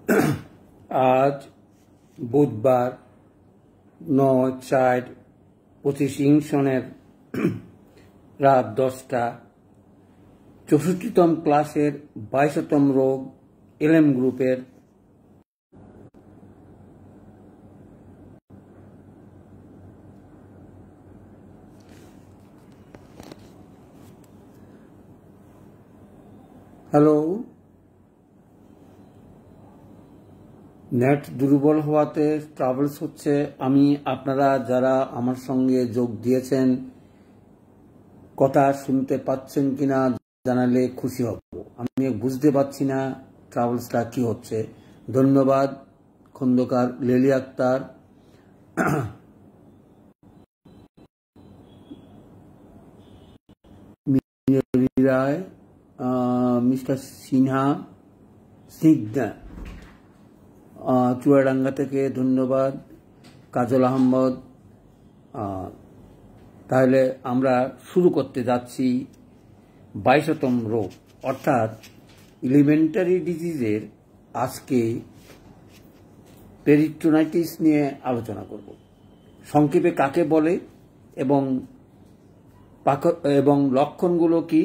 আজ বুধবার 9/4/25 সনের রাত 10টা 64তম ক্লাসের 22তম রোগ এলএম গ্রুপের হ্যালো। নেট দুর্বল হওয়াতে ট্রাভেলস হচ্ছে। আমি আপনারা যারা আমার সঙ্গে যোগ দিয়েছেন কথা শুনতে পাচ্ছেন কিনা জানালে খুশি হব। আমি বুঝতে পারছি না ট্রাভেলসটা কি হচ্ছে। ধন্যবাদ খন্দকার লেলি আক্তার, রায়, মিস্টার সিনহা, স্নিগ্ধা চুয়াডাঙ্গা থেকে ধন্যবাদ, কাজল আহমদ। তাহলে আমরা শুরু করতে যাচ্ছি 22তম রোগ অর্থাৎ এলিমেন্টারি ডিজিজের আজকে পেরিটোনাইটিস নিয়ে আলোচনা করব। সংক্ষেপে কাকে বলে এবং লক্ষণগুলো কি,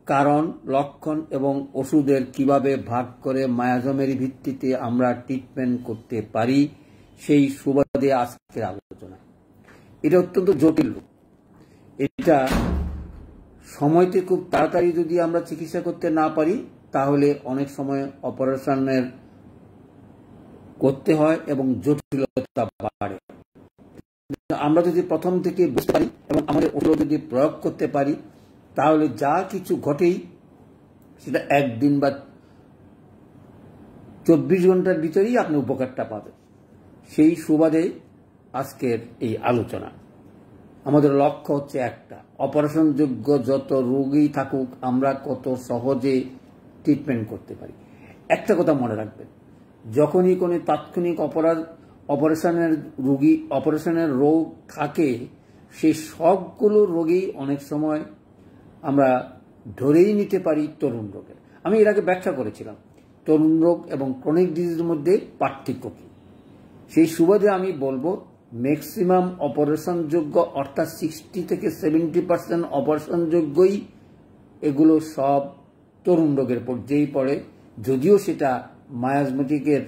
কারণ, লক্ষণ এবং ওষুধের কিভাবে ভাগ করে মায়াজমের ভিত্তিতে আমরা ট্রিটমেন্ট করতে পারি সেই সুবাদে আজকের আলোচনা। এটা অত্যন্ত জটিল রোগ। এটা সময়তে খুব তাড়াতাড়ি যদি আমরা চিকিৎসা করতে না পারি তাহলে অনেক সময় অপারেশনের করতে হয় এবং জটিলতা বাড়ে। আমরা যদি প্রথম থেকে বুঝতে পারি এবং আমাদের ওষুধ যদি প্রয়োগ করতে পারি তাহলে যা কিছু ঘটেই সেটা একদিন বা 24 ঘন্টার ভিতরেই আপনি উপকারটা পাবেন। সেই সুবাদে আজকের এই আলোচনা। আমাদের লক্ষ্য হচ্ছে একটা, অপারেশনযোগ্য যত রোগী থাকুক আমরা কত সহজে ট্রিটমেন্ট করতে পারি। একটা কথা মনে রাখবেন, যখনই কোনো তাৎক্ষণিক অপারেশনের রোগ থাকে সেই সবগুলো রোগী অনেক সময় আমরা ধরেই নিতে পারি তরুণ রোগের। আমি এর আগে ব্যাখ্যা করেছিলাম তরুণ রোগ এবং ক্রনিক ডিজিজের মধ্যে পার্থক্য কী। সেই সুবাদে আমি বলবো ম্যাক্সিমাম অপারেশনযোগ্য অর্থাৎ 60 থেকে 70% অপারেশনযোগ্যই এগুলো সব তরুণ রোগের পর্যায়েই পড়ে, যদিও সেটা মায়াজমেটিকের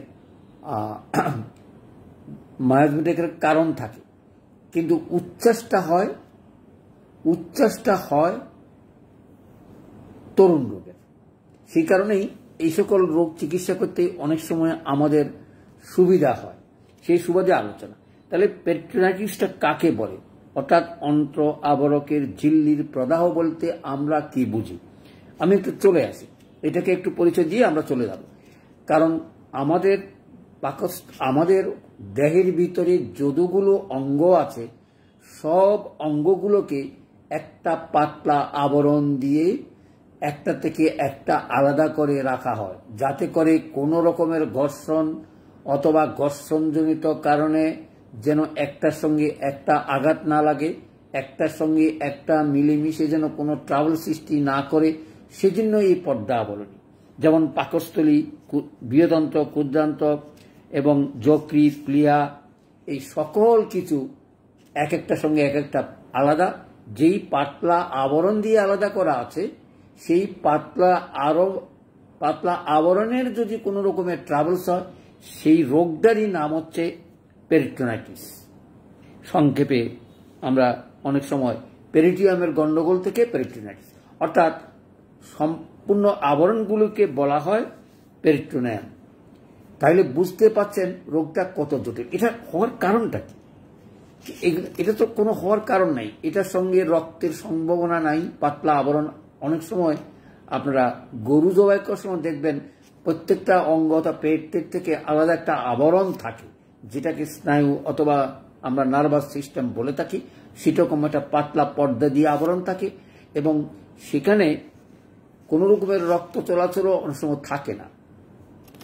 কারণ থাকে, কিন্তু উচ্চাসটা হয় তরুণ রোগের। সেই কারণেই এই সকল রোগ চিকিৎসা করতে অনেক সময় আমাদের সুবিধা হয়। সেই সুবাদে আলোচনা। তাহলে পেরিটোনাইটিসটা কাকে বলে, অর্থাৎ অন্ত্র আবরকের ঝিল্লির প্রদাহ বলতে আমরা কি বুঝি। আমি একটু চলে আসি, এটাকে একটু পরিচয় দিয়ে আমরা চলে যাব। কারণ আমাদের দেহের ভিতরে যতগুলো অঙ্গ আছে সব অঙ্গগুলোকে একটা পাতলা আবরণ দিয়ে একটা থেকে একটা আলাদা করে রাখা হয়, যাতে করে কোনো রকমের ঘর্ষণ অথবা ঘর্ষণজনিত কারণে যেন একটার সঙ্গে একটা আঘাত না লাগে, একটার সঙ্গে একটা মিলেমিশে যেন কোনো ট্রাবল সৃষ্টি না করে। সেজন্য এই পর্দা আবরণী, যেমন পাকস্থলী, বৃহদন্ত্র, ক্ষুদ্রান্ত্র এবং যকৃৎ, প্লিহা, এই সকল কিছু এক একটার সঙ্গে এক একটা আলাদা। যেই পাতলা আবরণ দিয়ে আলাদা করা আছে সেই পাতলা আবরণের যদি কোনো রকমের ট্রাভেলস হয় সেই রোগটারই নাম হচ্ছে পেরিটোনাইটিস। সংক্ষেপে আমরা অনেক সময় পেরিটিয়ামের গন্ডগোল থেকে পেরিটোনাইটিস, অর্থাৎ সম্পূর্ণ আবরণগুলোকে বলা হয় পেরিটোনিয়াম। তাহলে বুঝতে পাচ্ছেন রোগটা কত জটিল। এটা হওয়ার কারণটা কি? এটা তো কোনো হওয়ার কারণ নাই, এটার সঙ্গে রক্তের সম্ভাবনা নাই। পাতলা আবরণ, অনেক সময় আপনারা গরু জবাই করার সময় দেখবেন প্রত্যেকটা অঙ্গ অথবা পেটের থেকে আলাদা একটা আবরণ থাকে, যেটাকে স্নায়ু অথবা আমরা নার্ভাস সিস্টেম বলে থাকি। সেরকম একটা পাতলা পর্দা দিয়ে আবরণ থাকে এবং সেখানে কোনো রকমের রক্ত চলাচলও অনেক সময় থাকে না,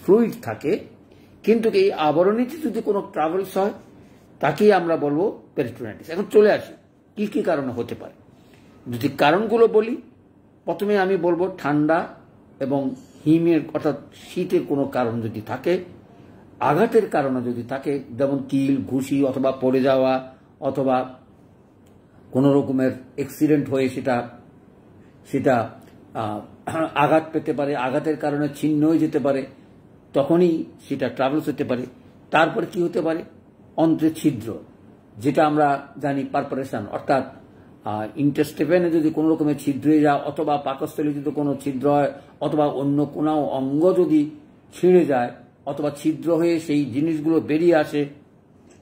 ফ্লুইড থাকে। কিন্তু এই আবরণীতে যদি কোনো ট্রাভেলস হয় তাকেই আমরা বলবো পেরিটোনাইটিস। এখন চলে আসি কি কি কারণে হতে পারে। যদি কারণগুলো বলি, প্রথমে আমি বলবো ঠান্ডা এবং হিমের অর্থাৎ শীতের কোনো কারণ যদি থাকে, আঘাতের কারণে যদি থাকে, যেমন কিল, ঘুষি অথবা পড়ে যাওয়া অথবা কোনো রকমের অ্যাক্সিডেন্ট হয়ে সেটা আঘাত পেতে পারে, আঘাতের কারণে ছিন্ন হয়ে যেতে পারে, তখনই সেটা ট্রাভেলস হতে পারে। তারপরে কি হতে পারে? অন্ত্রে ছিদ্র, যেটা আমরা জানি পারপারেশন, অর্থাৎ ইন্টেস্টাইনে যদি কোনো রকমের ছিদ্র হয়ে যায় অথবা পাকস্থলী যদি কোনো ছিদ্র হয় অথবা অন্য কোনো অঙ্গ যদি ছিঁড়ে যায় অথবা ছিদ্র হয়ে সেই জিনিসগুলো বেরিয়ে আসে,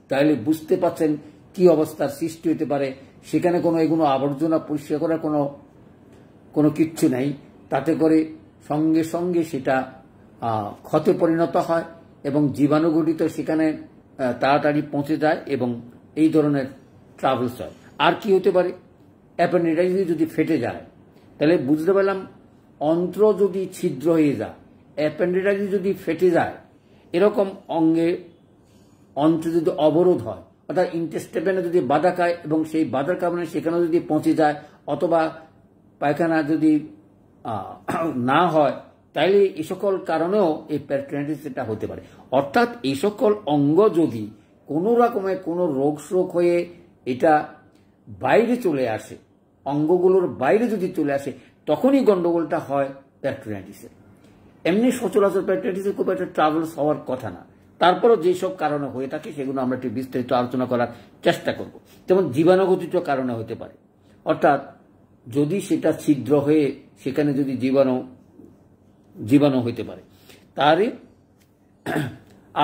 তাহলে বুঝতে পারছেন কি অবস্থার সৃষ্টি হতে পারে। সেখানে কোনো এগুলো আবর্জনা পরিষ্কার করার কোনো কিচ্ছু নেই, তাতে করে সঙ্গে সঙ্গে সেটা ক্ষতে পরিণত হয় এবং জীবাণুঘটিত সেখানে তাড়াতাড়ি পৌঁছে যায় এবং এই ধরনের ট্রাভেলস হয়। আর কি হতে পারে? অ্যাপেন্ডিসাইটিস যদি ফেটে যায়, তাহলে বুঝতে পারলাম অন্ত্র যদি ছিদ্র হয়ে যায়, অ্যাপেন্ডিসাইটিস যদি ফেটে যায়, এরকম অঙ্গে অন্ত্র যদি অবরোধ হয় অর্থাৎ ইন্টেস্টাইনে যদি বাধা খায় এবং সেই বাধার কারণে সেখানে যদি পৌঁছে যায় অথবা পায়খানা যদি না হয়, তাইলে এই সকল কারণেও এই পেরিটোনাইটিসটা হতে পারে। অর্থাৎ এই সকল অঙ্গ যদি কোনো রকমের কোনো রোগ শোক হয়ে এটা বাইরে চলে আসে, অঙ্গগুলোর বাইরে যদি চলে আসে, তখনই গন্ডগোলটা হয় পেরিটোনাইটিসের। এমনি সচরাচর পেরিটোনাইটিসের খুব একটা ট্রাভেলস হওয়ার কথা না, তারপরও যেসব কারণে হয়ে থাকে সেগুলো আমরা একটু বিস্তারিত আলোচনা করার চেষ্টা করব। যেমন জীবাণুঘটিত কারণে হতে পারে, অর্থাৎ যদি সেটা ছিদ্র হয়ে সেখানে যদি জীবাণু হইতে পারে। তারে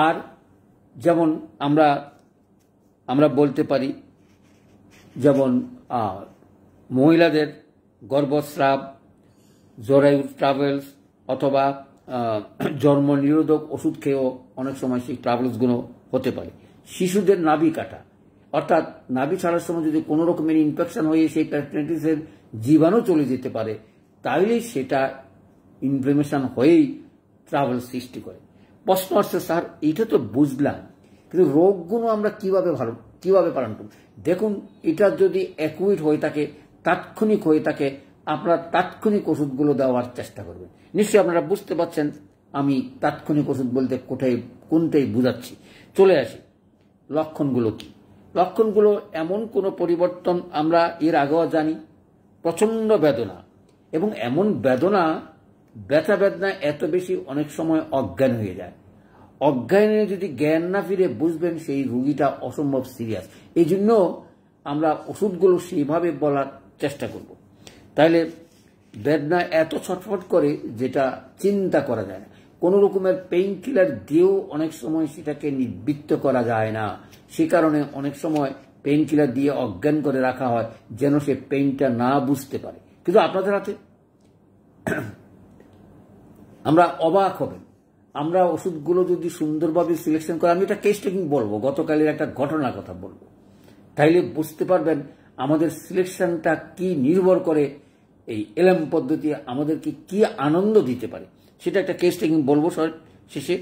আর যেমন আমরা বলতে পারি, যেমন মহিলাদের গর্ভস্রাব, জরায়ু ট্রাভেলস অথবা জন্ম নিরোধক ওষুধ খেয়েও অনেক সময় সেই ট্রাভেলসগুলো হতে পারে। শিশুদের নাভি কাটা, অর্থাৎ নাভি ছাড়ার সময় যদি কোনো রকমের ইনফেকশন হয়ে সেই পেরিটোনাইটিসের জীবাণু চলে যেতে পারে, তাহলে সেটা ইনফ্লামেশন হয়েই ট্রাভেল সৃষ্টি করে। প্রশ্ন আসছে, স্যার এটা তো বুঝলাম, কিন্তু রোগগুলো আমরা কিভাবে পালন করব? দেখুন, এটা যদি অ্যাকুইট হয়ে থাকে, তাৎক্ষণিক হয়ে থাকে, আপনারা তাৎক্ষণিক ওষুধগুলো দেওয়ার চেষ্টা করবেন। নিশ্চয়ই আপনারা বুঝতে পারছেন আমি তাৎক্ষণিক ওষুধ বলতে কোনটাই বুঝাচ্ছি। চলে আসি লক্ষণগুলো কি। লক্ষণগুলো এমন কোনো পরিবর্তন আমরা এর আগেও জানি, প্রচন্ড বেদনা এবং এমন ব্যথা বেদনা এত বেশি অনেক সময় অজ্ঞান হয়ে যায়। অজ্ঞানে যদি জ্ঞান না ফিরে বুঝবেন সেই রোগীটা অসম্ভব সিরিয়াস। এই জন্য আমরা ওষুধগুলো সেইভাবে বলার চেষ্টা করব। তাইলে বেদনা এত ছটফট করে যেটা চিন্তা করা যায় না। কোনো রকমের পেইন কিলার দিয়েও অনেক সময় সেটাকে নিবৃত্ত করা যায় না। সে কারণে অনেক সময় পেইন কিলার দিয়ে অজ্ঞান করে রাখা হয় যেন সে পেইনটা না বুঝতে পারে। কিন্তু আপনাদের হাতে আমরা অবাক হবেন, আমরা ওষুধগুলো যদি সুন্দরভাবে সিলেকশন করে, আমি এটা কেস টেকিং বলবো, গতকালের একটা ঘটনার কথা বলবো, তাইলে বুঝতে পারবেন আমাদের সিলেকশনটা কি নির্ভর করে, এই এলএম পদ্ধতি আমাদেরকে কি আনন্দ দিতে পারে সেটা একটা কেস টেকিং বলবো শেষে।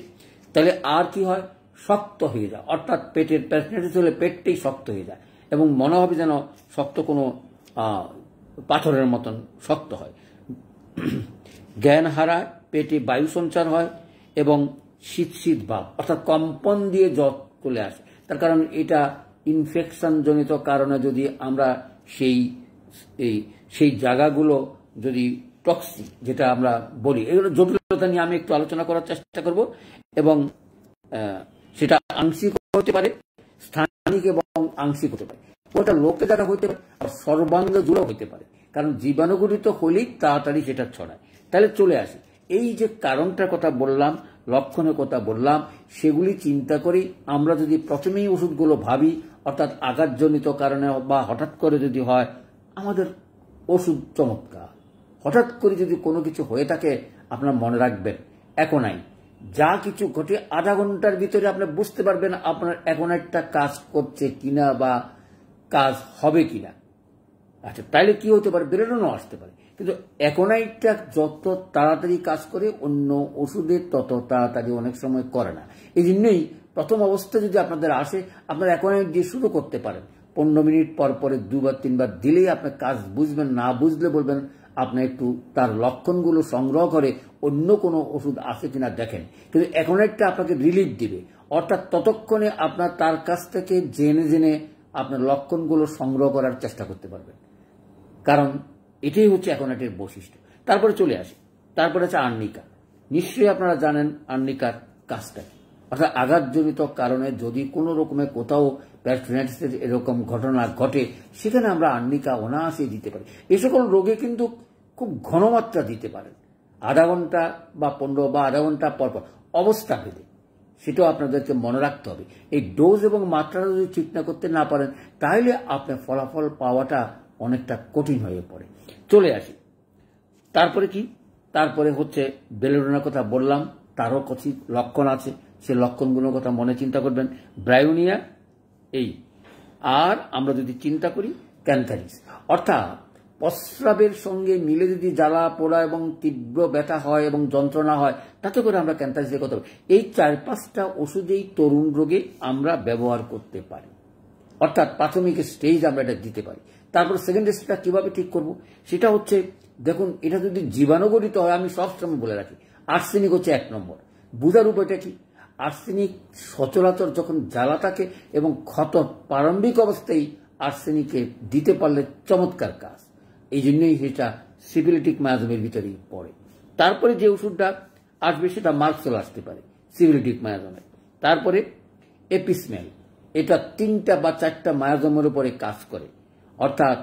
তাহলে আর কি হয়? শক্ত হয়ে যায়, অর্থাৎ পেটের পেরিটোনাইটিস হলে পেটটাই শক্ত হয়ে যায় এবং মনে হবে যেন শক্ত কোনো পাথরের মতন শক্ত হয়। জ্ঞান হারায়, পেটে বায়ু সঞ্চার হয় এবং শীত ভাব অর্থাৎ কম্পন দিয়ে জ্বর চলে আসে। তার কারণ এটা ইনফেকশন জনিত কারণে যদি আমরা সেই জায়গাগুলো যদি টক্সিক যেটা আমরা বলি, এগুলো জটিলতা নিয়ে আমি একটু আলোচনা করার চেষ্টা করব এবং সেটা আংশিক হতে পারে, স্থানিক এবং আংশিক হতে পারে। ওটা লোকে দ্বারা হইতে পারে, আর সর্বাঙ্গ জুড়েও হইতে পারে, কারণ জীবাণুঘটিত হলেই তাড়াতাড়ি সেটা ছড়ায়। তাহলে চলে আসি, এই যে কারণটার কথা বললাম, লক্ষণের কথা বললাম, সেগুলি চিন্তা করি আমরা যদি প্রথমেই ওষুধগুলো ভাবি, অর্থাৎ আঘাতজনিত কারণে বা হঠাৎ করে যদি হয়, আমাদের ওষুধ চমৎকার। হঠাৎ করে যদি কোনো কিছু হয়ে থাকে, আপনার মনে রাখবেন অ্যাকোনাইন, যা কিছু ঘটে আধা ঘন্টার ভিতরে আপনি বুঝতে পারবেন আপনার অ্যাকোনাইনটা কাজ করছে কিনা বা কাজ হবে কিনা। আচ্ছা, তাইলে কি হতে পারে? বেরোনো আসতে পারে, কিন্তু অ্যাকোনাইনটা যত তাড়াতাড়ি কাজ করে অন্য ওষুধের তত তাড়াতাড়ি অনেক সময় করে না। এই জন্যই প্রথম অবস্থা যদি আপনাদের আসে, আপনার অ্যাকোনাইন দিয়ে শুরু করতে পারেন। 15 মিনিট পর পরে 2 বা 3 বার দিলেই আপনার কাজ বুঝবেন, না বুঝলে বলবেন আপনি একটু তার লক্ষণগুলো সংগ্রহ করে অন্য কোনো ওষুধ আছে কিনা দেখেন, কিন্তু অ্যাকোনাইটটা আপনাকে রিলিফ দিবে। অর্থাৎ ততক্ষণে আপনার তার কাছ থেকে জেনে জেনে আপনার লক্ষণগুলো সংগ্রহ করার চেষ্টা করতে পারবেন, কারণ এটাই হচ্ছে অ্যাকোনাইটের বৈশিষ্ট্য। তারপরে চলে আসে, তারপরে আছে আর্নিকা। নিশ্চয়ই আপনারা জানেন আর্নিকার কাজটা কি। অর্থাৎ আঘাতজনিত কারণে যদি কোনো রকমের কোথাও পেরিটোনাইটিসের এরকম ঘটনা ঘটে, সেখানে আমরা আর্নিকা অনায়াসে দিতে পারি। এ সকল রোগে কিন্তু খুব ঘনমাত্রা দিতে পারেন, আধা ঘন্টা বা 15 বা আধা ঘন্টা পর পর, অবস্থা ভেদে। সেটাও আপনাদেরকে মনে রাখতে হবে। এই ডোজ এবং মাত্রাটা যদি ঠিক না করতে না পারেন, তাহলে আপনার ফলাফল পাওয়াটা অনেকটা কঠিন হয়ে পড়ে। চলে আসি তারপরে কি, তারপরে হচ্ছে বেলোডোনার কথা বললাম, তারও কিছু লক্ষণ আছে, সে লক্ষণগুলোর কথা মনে চিন্তা করবেন। ব্রায়োনিয়া এই, আর আমরা যদি চিন্তা করি ক্যান্থারিস, অর্থাৎ প্রস্রাবের সঙ্গে মিলে যদি জ্বালা পোড়া এবং তীব্র ব্যথা হয় এবং যন্ত্রণা হয়, তাতে করে আমরা ক্যান্থারিসের কথা বলি। এই 4-5টা ওষুধেই তরুণ রোগে আমরা ব্যবহার করতে পারি। অর্থাৎ প্রাথমিক স্টেজ আমরা এটা দিতে পারি। তারপর সেকেন্ড স্টেজটা কিভাবে ঠিক করব, সেটা হচ্ছে দেখুন, এটা যদি জীবাণুগঠিত হয়, আমি সবসময় বলে রাখি আর্সেনিক হচ্ছে 1 নম্বর। বুঝার উপায়টা কি, আর্সেনিক সচরাচর যখন জ্বালা থাকে এবং ক্ষত প্রারম্ভিক অবস্থায় আর্সেনিকে দিতে পারলে চমৎকার কাজ। এই জন্যই সেটা সিফিলিটিক মায়াজমের ভিতরেই পড়ে। তারপরে যে ওষুধটা আসবে সেটা মার্কসল আসতে পারে সিফিলিটিক মায়াজমে। তারপরে এপিসমেল, এটা 3টা বা 4টা মায়াজমের উপরে কাজ করে, অর্থাৎ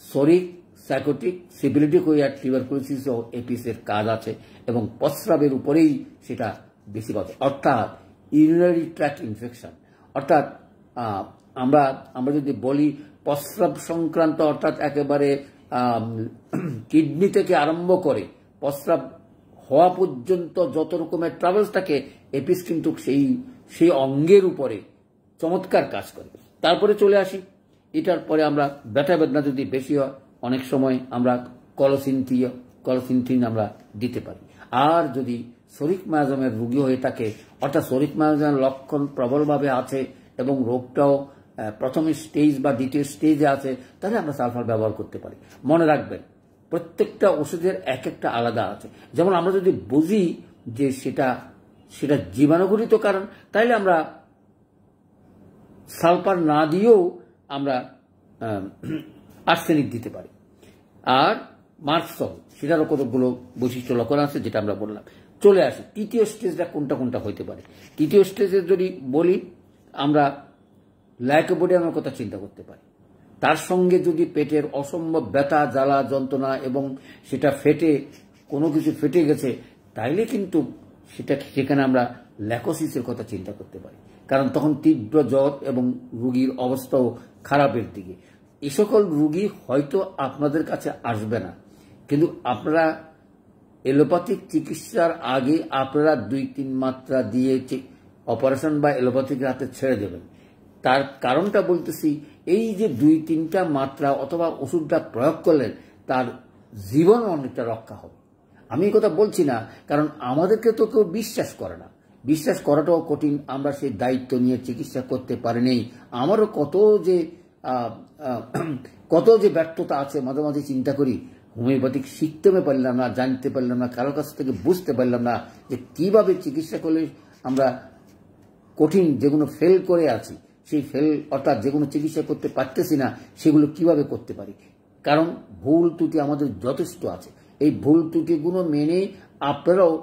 শরিক, সাইকোটিক, সিফিলিটিক হয়ে আর টিউবারকুলোসিস ও এপিসের কাজ আছে, এবং প্রস্রাবের উপরেই সেটা বেশি কথা, অর্থাৎ ইউরিনারি ট্র্যাক্ট ইনফেকশন। অর্থাৎ আমরা যদি বলি প্রস্রাব সংক্রান্ত, অর্থাৎ একেবারে কিডনি থেকে আরম্ভ করে প্রস্রাব হওয়া পর্যন্ত যত রকমের ট্রাভেলস থাকে, এপিস কিন্তু সেই অঙ্গের উপরে চমৎকার কাজ করে। তারপরে চলে আসি, এটার পরে আমরা ব্যথা বেদনা যদি বেশি হয়, অনেক সময় আমরা কলসিনথিন আমরা দিতে পারি। আর যদি শরিক মায়াজমের রোগী হয়ে থাকে, অর্থাৎ শরিক মায়াজমের লক্ষণ প্রবলভাবে আছে এবং রোগটাও প্রথম স্টেজ বা দ্বিতীয় স্টেজে আছে, তাহলে আমরা সালফার ব্যবহার করতে পারি। মনে রাখবেন, প্রত্যেকটা ওষুধের এক একটা আলাদা আছে। যেমন আমরা যদি বুঝি যে সেটা জীবাণুঘটিত কারণ, তাহলে আমরা সালফার না দিয়েও আমরা আর্সেনিক দিতে পারি। আর মার্কসল, সেটারও কতগুলো বৈশিষ্ট্য লক্ষণ আছে, যেটা আমরা বললাম। চলে আসি তৃতীয় স্টেজটা কোনটা হইতে পারে। তৃতীয় স্টেজে যদি বলি, আমরা লাইকোপোডিয়ামের কথা চিন্তা করতে পারি। তার সঙ্গে যদি পেটের অসম্ভব ব্যথা, জ্বালা, যন্ত্রণা এবং সেটা কোনো কিছু ফেটে গেছে, তাইলে কিন্তু সেখানে আমরা ল্যাকোসিসের কথা চিন্তা করতে পারি, কারণ তখন তীব্র জ্বর এবং রোগীর অবস্থাও খারাপের দিকে। এই সকল রোগী হয়তো আপনাদের কাছে আসবে না, কিন্তু আপনারা এলোপ্যাথিক চিকিৎসার আগে আপনারা 2-3 মাত্রা দিয়ে অপারেশন বা এলোপ্যাথিক হাতে ছেড়ে দেবেন। তার কারণটা বলতেছি, এই যে 2-3টা মাত্রা অথবা ওষুধটা প্রয়োগ করলেন, তার জীবন অনেকটা রক্ষা হবে। আমি এই কথা বলছি না কারণ আমাদেরকে তো কেউ বিশ্বাস করে না, বিশ্বাস করাটাও কঠিন। আমরা সেই দায়িত্ব নিয়ে চিকিৎসা করতে পারিনি। আমারও কত যে ব্যর্থতা আছে, মাঝে মাঝে চিন্তা করি, হোমিওপ্যাথিক শিখতে পারলাম না, জানতে পারলাম না, কারোর কাছ থেকে বুঝতে পারলাম না যে কিভাবে চিকিৎসা করলে আমরা কঠিন যেগুলো ফেল করে আছি, সেই অর্থাৎ যেগুলো চিকিৎসা করতে পারতেছি না, সেগুলো কিভাবে করতে পারি। কারণ ভুল ত্রুটি আমাদের যথেষ্ট আছে। এই ভুল ত্রুটিগুলো মেনে আপনারাও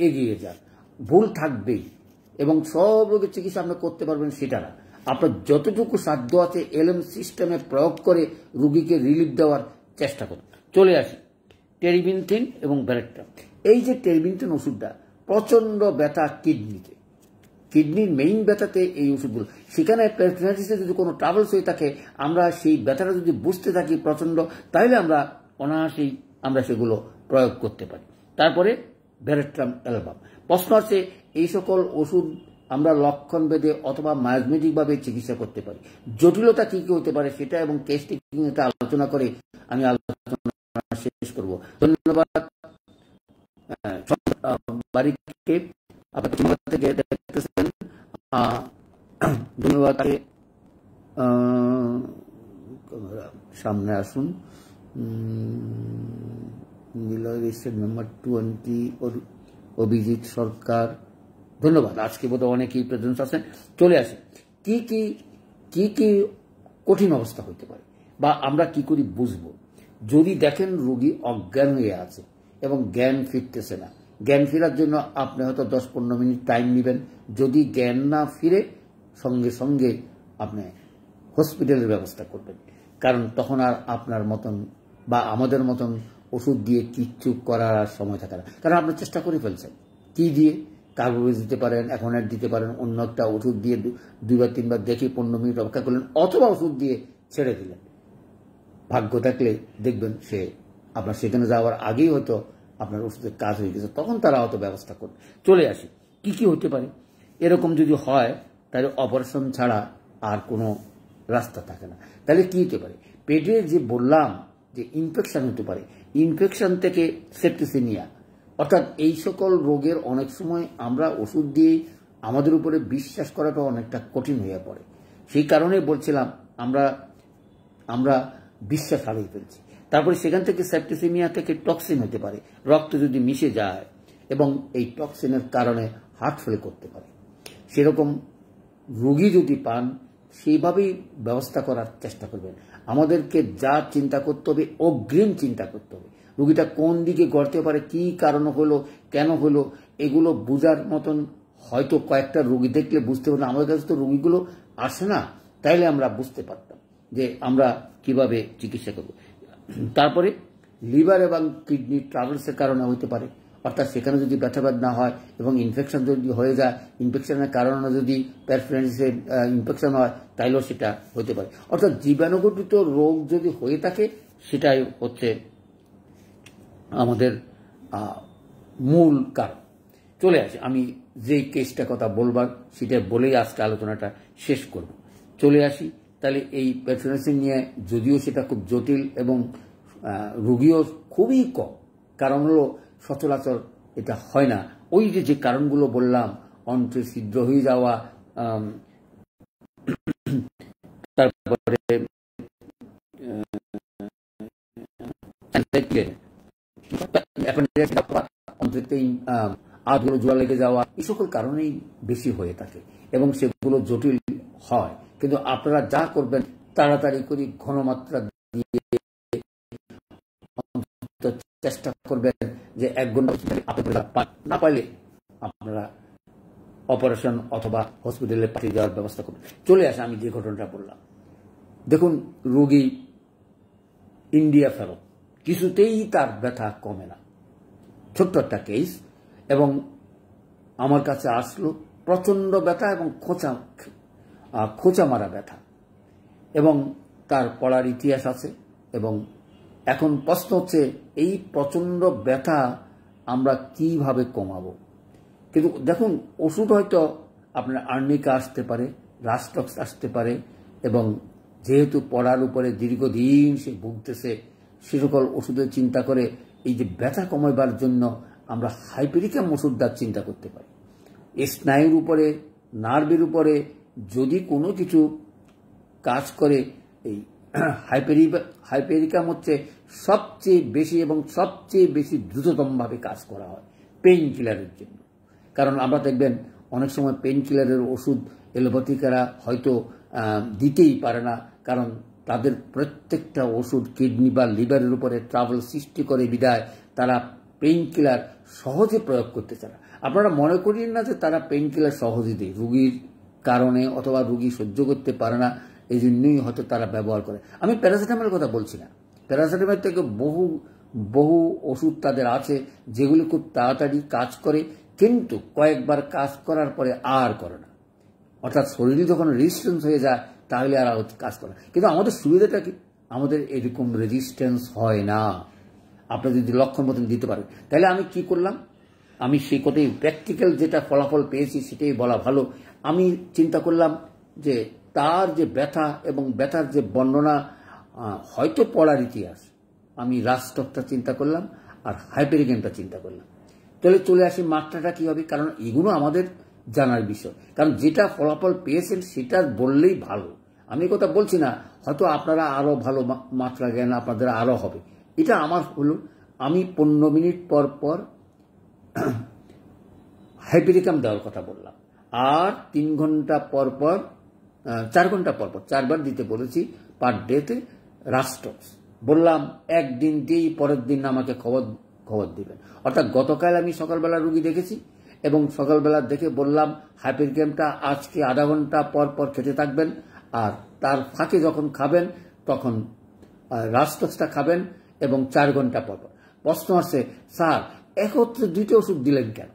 এগিয়ে যান। ভুল থাকবেই, এবং সব রোগের চিকিৎসা আপনি করতে পারবেন সেটা না। আপনার যতটুকু সাধ্য আছে এলএম সিস্টেমে প্রয়োগ করে রোগীকে রিলিফ দেওয়ার চেষ্টা করুন। চলে আসি টেরিবিনথিন এবং ব্যারেট্রাম। এই যে টেরিবিনথিন ওষুধটা, প্রচন্ড ব্যথা কিডনির মেইন ব্যথাতে এই ওষুধগুলো, সেখানে পেরিটোনাইটিসে যদি কোনো ট্রাভেলস হয়ে থাকে, আমরা সেই ব্যথাটা যদি বুঝতে থাকি প্রচন্ড, তাহলে আমরা অনায়াসেই আমরা সেগুলো প্রয়োগ করতে পারি। তারপরে ব্যারেট্রাম অ্যালবাম। প্রশ্ন আছে, এই সকল ওষুধ আমরা লক্ষণ ভেদে অথবা মায়োজমেটিকভাবে চিকিৎসা করতে পারি। জটিলতা কি কি হতে পারে সেটা এবং কেস টেকিং এটা আলোচনা করে আমি আলোচনা শেষ করব। ধন্যবাদ বাড়িকে, আপনার থেকে দেখতেছেন। ধন্যবাদ। সামনে আসুন। নিলয় রেজিস্টার্ড মেম্বার 20 অভিজিৎ সরকার, ধন্যবাদ। আজকে বোধহয় অনেকেই প্রেজেন্স আছেন। চলে আসে কি কি কি কি কঠিন অবস্থা হইতে পারে বা আমরা কি করি বুঝবো। যদি দেখেন রোগী অজ্ঞান হয়ে আছে এবং জ্ঞান ফিরতেছে না, জ্ঞান ফেরার জন্য আপনি হয়তো 10-15 মিনিট টাইম নেবেন। যদি জ্ঞান না ফিরে সঙ্গে সঙ্গে আপনি হসপিটালের ব্যবস্থা করবেন, কারণ তখন আর আপনার মতন বা আমাদের মতন ওষুধ দিয়ে কিচ্ছু করার আর সময় থাকে না, কারণ আপনি চেষ্টা করে ফেলছেন। কি দিয়ে? কার্বোভেজ দিতে পারেন, এখনএট দিতে পারেন, অন্য একটা ওষুধ দিয়ে 2-3 বার দেখে 15 মিনিট অপেক্ষা করলেন, অথবা ওষুধ দিয়ে ছেড়ে দিলেন। ভাগ্য থাকলে দেখবেন সে আপনার সেখানে যাওয়ার আগেই হয়তো আপনার ওষুধের কাজ হয়ে গেছে, তখন তারা হয়তো ব্যবস্থা করবে। চলে আসি কি কি হতে পারে। এরকম যদি হয় তাহলে অপারেশন ছাড়া আর কোনো রাস্তা থাকে না। তাহলে কি হতে পারে? পেটে যে বললাম যে ইনফেকশন হতে পারে, ইনফেকশন থেকে সেপ্টিসিমিয়া, অর্থাৎ এই সকল রোগের অনেক সময় আমরা ওষুধ দিয়ে আমাদের উপরে বিশ্বাস করাটা অনেকটা কঠিন হয়ে পড়ে। সেই কারণে বলছিলাম আমরা বিশ্বাস হারিয়ে ফেলছি। তারপরে সেখান থেকে সেপ্টিসিমিয়া থেকে টক্সিন হতে পারে, রক্ত যদি মিশে যায় এবং এই টক্সিনের কারণে হার্ট ফেল করতে পারে। সেরকম রোগী যদি পান সেইভাবেই ব্যবস্থা করার চেষ্টা করবেন। আমাদেরকে যা চিন্তা করতে হবে অগ্রিম চিন্তা করতে হবে। রোগীটা কোন দিকে গড়তে পারে, কি কারণ হলো, কেন হলো, এগুলো বোঝার মতন হয়তো কয়েকটা রোগী দেখলে বুঝতে পারলাম। আমাদের কাছে তো রোগীগুলো আসে না, তাইলে আমরা বুঝতে পারতাম যে আমরা কিভাবে চিকিৎসা করব। তারপরে লিভার এবং কিডনি ট্রাভেলসের কারণে হতে পারে, অর্থাৎ সেখানে যদি ব্যথা বেদনা হয় এবং ইনফেকশন যদি হয়ে যায়, ইনফেকশনের কারণে যদি প্যারাফারেন্সে ইনফেকশন হয় তাইলেও সেটা হতে পারে। অর্থাৎ জীবাণুঘটিত রোগ যদি হয়ে থাকে সেটাই হচ্ছে আমাদের মূল কারণ। চলে আসে আমি যেই কেসটা কথা বলবার সেটা বলেই আজকে আলোচনাটা শেষ করব। চলে আসি তাহলে এই প্যারাফারেন্সিং নিয়ে, যদিও সেটা খুব জটিল এবং রোগীও খুবই কম, কারণ হলো সচরাচর এটা হয় না। ওই যে কারণগুলো বললাম, অন্ত্রে ছিদ্র হয়ে যাওয়া, তারপরে আধগুলো জোড়া লেগে যাওয়া, এই সকল কারণেই বেশি হয়ে থাকে এবং সেগুলো জটিল হয়। কিন্তু আপনারা যা করবেন তাড়াতাড়ি করে ঘনমাত্রা দিয়ে চেষ্টা করবেন যে 1 ঘন্টা না পাইলে আপনারা অপারেশন অথবা হসপিটালে পাঠিয়ে দেওয়ার ব্যবস্থা করবেন। চলে আসে আমি যে ঘটনাটা বললাম। দেখুন, রোগী ইন্ডিয়া ফেরত, কিছুতেই তার ব্যথা কমে না, ছোট্ট একটা কেস, এবং আমার কাছে আসলো প্রচন্ড ব্যথা এবং খোঁচা মারা ব্যথা, এবং তার পড়ার ইতিহাস আছে। এবং এখন প্রশ্ন হচ্ছে এই প্রচন্ড ব্যথা আমরা কিভাবে কমাবো। কিন্তু দেখুন, ওষুধ হয়তো আপনার আর্নিকা আসতে পারে, রাস্টক্স আসতে পারে, এবং যেহেতু পড়ার উপরে দীর্ঘদিন সে ভুগতেছে, সে সকল ওষুধের চিন্তা করে এই যে ব্যথা কমাবার জন্য আমরা হাইপেরিকাম ওষুধ দেওয়ার চিন্তা করতে পারি। স্নায়ুর উপরে, নার্ভের উপরে যদি কোনো কিছু কাজ করে, এই হাইপেরিকাম হচ্ছে সবচেয়ে বেশি এবং সবচেয়ে বেশি দ্রুততমভাবে কাজ করা হয় পেইন কিলারের জন্য। কারণ আমরা দেখবেন অনেক সময় পেইন কিলারের ওষুধ এলোপ্যাথিকেরা হয়তো দিতেই পারে না, কারণ তাদের প্রত্যেকটা ওষুধ কিডনি বা লিভারের উপরে ট্রাবল সৃষ্টি করে বিদায় তারা পেইন কিলার সহজে প্রয়োগ করতে চায় না। আপনারা মনে করিন না যে তারা পেইন কিলার সহজে দেয়, রোগীর কারণে অথবা রোগী সহ্য করতে পারে না, এই জন্যই হয়তো তারা ব্যবহার করে। আমি প্যারাসিটামলের কথা বলছি না, প্যারাসিটামল থেকে বহু ওষুধ তাদের আছে যেগুলি খুব তাড়াতাড়ি কাজ করে, কিন্তু কয়েকবার কাজ করার পরে আর করে না। অর্থাৎ শরীরে যখন রেজিস্ট্যান্স হয়ে যায় তাহলে আর কাজ করে না। কিন্তু আমাদের সুবিধাটা কি, আমাদের এরকম রেজিস্ট্যান্স হয় না। আপনারা যদি লক্ষণ মতন দিতে পারেন, তাহলে আমি কি করলাম, আমি সেই কথাই প্র্যাকটিক্যাল যেটা ফলাফল পেয়েছি সেটাই বলা ভালো। আমি চিন্তা করলাম যে তার যে ব্যথা এবং ব্যথার যে বর্ণনা, হয়তো পড়ার ইতিহাস, আমি রাস্টকটা চিন্তা করলাম আর হাইপেরিকামটা চিন্তা করলাম। তাহলে চলে আসি মাত্রাটা কি হবে, কারণ এগুলো আমাদের জানার বিষয়। কারণ যেটা ফলাফল পেয়েছেন সেটা বললেই ভালো। আমি কথা বলছি না, হয়তো আপনারা আরো ভালো মাত্রা জ্ঞান আপনাদের আরো হবে, এটা আমার হলো। আমি 15 মিনিট পর পর হাইপেরিকাম দেওয়ার কথা বললাম, আর 3 ঘন্টা পর পর 4 ঘন্টা পর পর 4 বার দিতে বলেছি পার ডেতে রাস্টক্স। বললাম একদিন দিয়েই পরের দিন আমাকে খবর দিবেন। অর্থাৎ গতকাল আমি সকালবেলা রুগী দেখেছি এবং সকালবেলা দেখে বললাম হাইপেরিকামটা আজকে আধা ঘন্টা পর পর খেতে থাকবেন, আর তার ফাঁকে যখন খাবেন তখন রাস্টক্সটা খাবেন এবং 4 ঘন্টা পর পর। প্রশ্ন আসছে, স্যার একত্রে 2টা ওষুধ দিলেন কেন?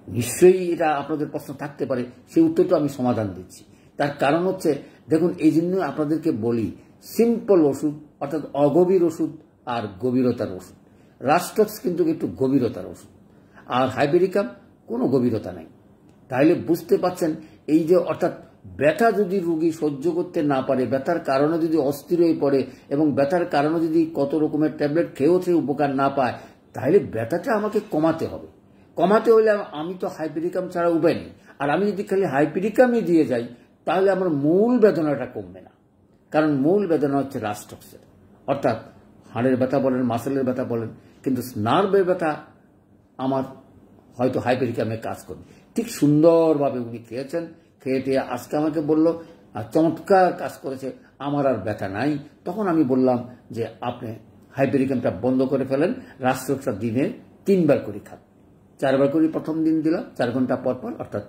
নিশ্চয়ই এটা আপনাদের প্রশ্ন থাকতে পারে, সেই উত্তরটা আমি সমাধান দিচ্ছি। তার কারণ হচ্ছে, দেখুন এই জন্য আপনাদেরকে বলি সিম্পল ওষুধ অর্থাৎ অগভীর ওষুধ আর গভীরতার ওষুধ। রাস্টক্স কিন্তু একটু গভীরতার ওষুধ, আর হাইপেরিকাম কোনো গভীরতা নেই। তাহলে বুঝতে পারছেন এই যে, অর্থাৎ ব্যথা যদি রোগী সহ্য করতে না পারে, ব্যথার কারণে যদি অস্থির হয়ে পড়ে এবং ব্যথার কারণে যদি কত রকমের ট্যাবলেট খেয়েও সে উপকার না পায়, তাহলে ব্যথাটা আমাকে কমাতে হবে। কমাতে হলে আমি তো হাইপেরিকাম ছাড়া উপায় নেই। আর আমি যদি খালি হাইপেরিকামই দিয়ে যাই তাহলে আমার মূল বেদনাটা কমবে না, কারণ মূল বেদনা হচ্ছে রাস্টক্সের। অর্থাৎ হাড়ের ব্যথা বলেন, মাসেলের ব্যথা বলেন, কিন্তু নার্ভের ব্যথা আমার হয়তো হাইপেরিকামে কাজ করবে। ঠিক সুন্দরভাবে উনি খেয়েছেন, খেয়ে আজকে আমাকে বলল আর চমৎকার কাজ করেছে, আমার আর ব্যথা নাই। তখন আমি বললাম যে আপনি হাইপেরিকামটা বন্ধ করে ফেলেন, রাস্টক্সটা দিনে 3 বার করে খান। 4 বার করে প্রথম দিন দিলাম 4 ঘন্টা পর পর, অর্থাৎ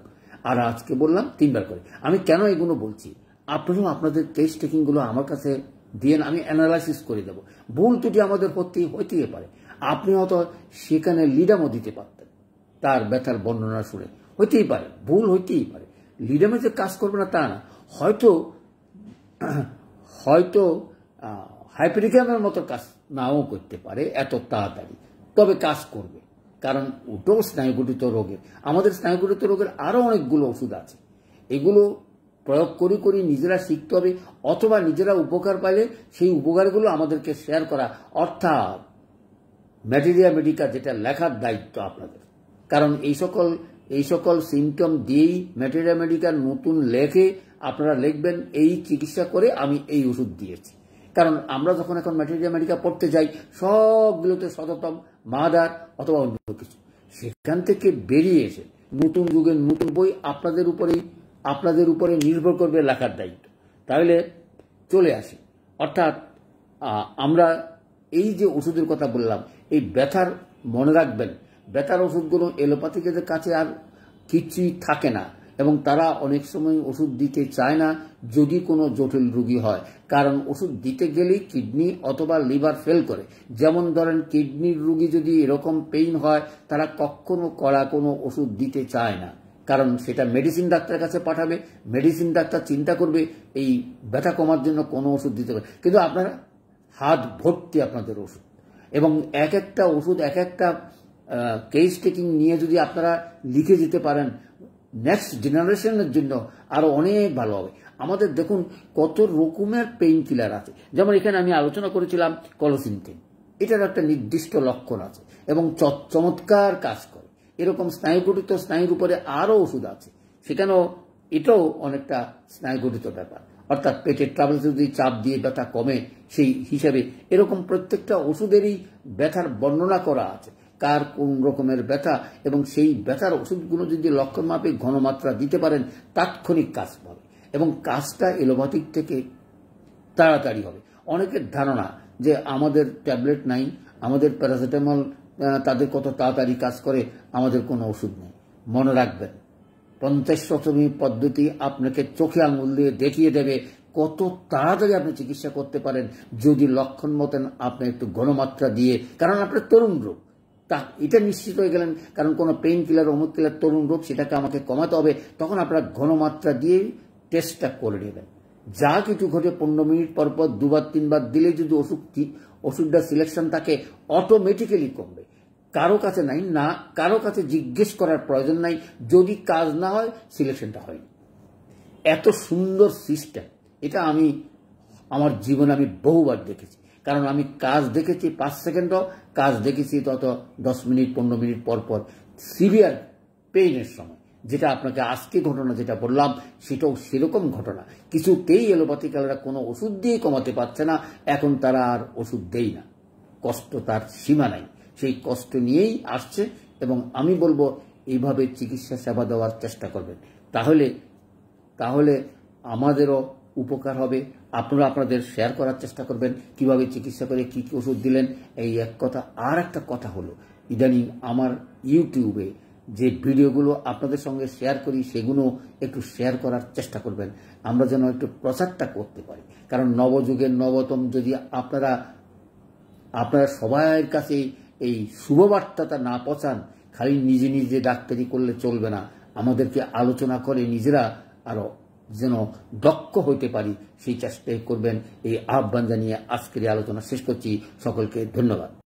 আর আজকে বললাম 3 বার করে। আমি কেন এগুলো বলছি, আপনারাও আপনাদের টেস্ট টেকিংগুলো আমার কাছে দিয়ে আমি অ্যানালাইসিস করে দেবো। ভুল ত্রুটি আমাদের হইতেই পারে। আপনি হয়তো সেখানে লিডামও দিতে পারতেন, তার ব্যথার বর্ণনা শুনে হইতেই পারে, ভুল হইতেই পারে। লিডামে যে কাজ করবে না তা না, হয়তো হাইপেরিকামের মতো কাজ নাও করতে পারে এত তাড়াতাড়ি, তবে কাজ করবে, কারণ ওটাও স্নায়ুগঠিত রোগের। আমাদের স্নায়ুগঠিত রোগের আরো অনেকগুলো ওষুধ আছে, এগুলো প্রয়োগ করি নিজেরা শিখতে হবে, অথবা নিজেরা উপকার পাইলে সেই উপকারগুলো আমাদেরকে শেয়ার করা, অর্থাৎ ম্যাটেরিয়া মেডিকা যেটা লেখার দায়িত্ব আপনাদের। কারণ এই সকল সিমটম দিয়েই ম্যাটেরিয়া মেডিকার নতুন লেখে আপনারা লিখবেন এই চিকিৎসা করে আমি এই ওষুধ দিয়েছি। কারণ আমরা যখন এখন ম্যাটেরিয়া মেডিকা পড়তে যাই সবগুলোতে শততম মাদার অথবা অন্য কিছু, সেখান থেকে বেরিয়ে এসে নতুন যুগের নতুন বই আপনাদের উপরে নির্ভর করবে লেখার দায়িত্ব। তাহলে চলে আসি, অর্থাৎ আমরা এই যে ওষুধের কথা বললাম, এই ব্যথার মনে রাখবেন, ব্যথার ওষুধগুলো এলোপ্যাথিকের কাছে আর কিছুই থাকে না, এবং তারা অনেক সময় ওষুধ দিতে চায় না যদি কোনো জটিল রোগী হয়। কারণ ওষুধ দিতে গেলেই কিডনি অথবা লিভার ফেল করে। যেমন ধরেন কিডনির রোগী যদি এরকম পেইন হয়, তারা কখনো কড়া কোনো ওষুধ দিতে চায় না, কারণ সেটা মেডিসিন ডাক্তারের কাছে পাঠাবে, মেডিসিন ডাক্তার চিন্তা করবে এই ব্যথা কমার জন্য কোনো ওষুধ দিতে পারে। কিন্তু আপনারা হাত ভর্তি আপনাদের ওষুধ, এবং এক একটা ওষুধ এক একটা কেস টেকিং নিয়ে যদি আপনারা লিখে যেতে পারেন, নেক্সট জেনারেশনের জন্য আরো অনেক ভালো হবে। আমাদের দেখুন কত রকমের পেইন কিলার আছে, যেমন এখানে আমি আলোচনা করেছিলাম কলোসিনথিন, এটার একটা নির্দিষ্ট লক্ষণ আছে এবং চমৎকার কাজ করে। এরকম স্নায়ুগঠিত স্নায়ুর উপরে আরো ওষুধ আছে, সেখানেও এটাও অনেকটা স্নায়ুগঠিত ব্যাপার। অর্থাৎ পেটের ট্রাভেল যদি চাপ দিয়ে ব্যথা কমে, সেই হিসাবে এরকম প্রত্যেকটা ওষুধেরই ব্যথার বর্ণনা করা আছে, কার কোন রকমের ব্যথা, এবং সেই ব্যথার ওষুধগুলো যদি লক্ষণ মাফিক ঘনমাত্রা দিতে পারেন তাৎক্ষণিক কাজ পাবে, এবং কাজটা এলোপ্যাথিক থেকে তাড়াতাড়ি হবে। অনেকের ধারণা যে আমাদের ট্যাবলেট নাই, আমাদের প্যারাসিটামল তাদের কত তাড়াতাড়ি কাজ করে, আমাদের কোনো ওষুধ নেই। মনে রাখবেন 50 পদ্ধতি আপনাকে চোখে আঙুল দিয়ে দেখিয়ে দেবে কত তাড়াতাড়ি আপনি চিকিৎসা করতে পারেন যদি লক্ষণ মতন আপনি একটু ঘনমাত্রা দিয়ে, কারণ আপনার তরুণ রোগ, তা এটা নিশ্চিত হয়ে গেলেন, কারণ কোনো পেইন কিলার অমুক কিলার তরুণ রোগ, সেটাকে আমাকে কমাতে হবে, তখন আপনারা ঘনমাত্রা দিয়ে টেস্টটা করে নেবেন। যা কিছু ঘটে 15 মিনিট পর পর 2 বার 3 বার দিলে যদি ওষুধটা সিলেকশন থাকে অটোমেটিক্যালি কমবে। কারো কাছে নাই না, কারো কাছে জিজ্ঞেস করার প্রয়োজন নাই, যদি কাজ না হয় সিলেকশনটা হয়নি। এত সুন্দর সিস্টেম, এটা আমি আমার জীবনে আমি বহুবার দেখেছি, কারণ আমি কাজ দেখেছি 5 সেকেন্ডও, কাজ দেখেছি তত 10 মিনিট 15 মিনিট পর পর সিভিয়ার পেইনের সময়। যেটা আপনাকে আজকে ঘটনা যেটা বললাম সেটাও সেরকম ঘটনা। কিছুতেই এলোপ্যাথিক্যালরা কোনো ওষুধ দিয়ে কমাতে পারছে না, এখন তারা আর ওষুধ দেয় না, কষ্ট তার সীমা নাই, সেই কষ্ট নিয়েই আসছে। এবং আমি বলবো এইভাবে চিকিৎসা সেবা দেওয়ার চেষ্টা করবেন, তাহলে আমাদেরও উপকার হবে। আপনারা আপনাদের শেয়ার করার চেষ্টা করবেন কিভাবে চিকিৎসা করে কি ওষুধ দিলেন, এই এক কথা। আর একটা কথা হলো, ইদানিং আমার ইউটিউবে যে ভিডিওগুলো আপনাদের সঙ্গে শেয়ার করি সেগুলো একটু শেয়ার করার চেষ্টা করবেন, আমরা যেন একটু প্রচারটা করতে পারি। কারণ নবযুগের নবতম যদি আপনারা সবার কাছে এই শুভবার্তাটা না পৌঁছান, খালি নিজে নিজে ডাক্তারি করলে চলবে না, আমাদেরকে আলোচনা করে নিজেরা আরো যেন দক্ষ হইতে পারি সেই চেষ্টাই করবেন। এই আহ্বান জানিয়ে আজকের আলোচনা শেষ করছি। সকলকে ধন্যবাদ।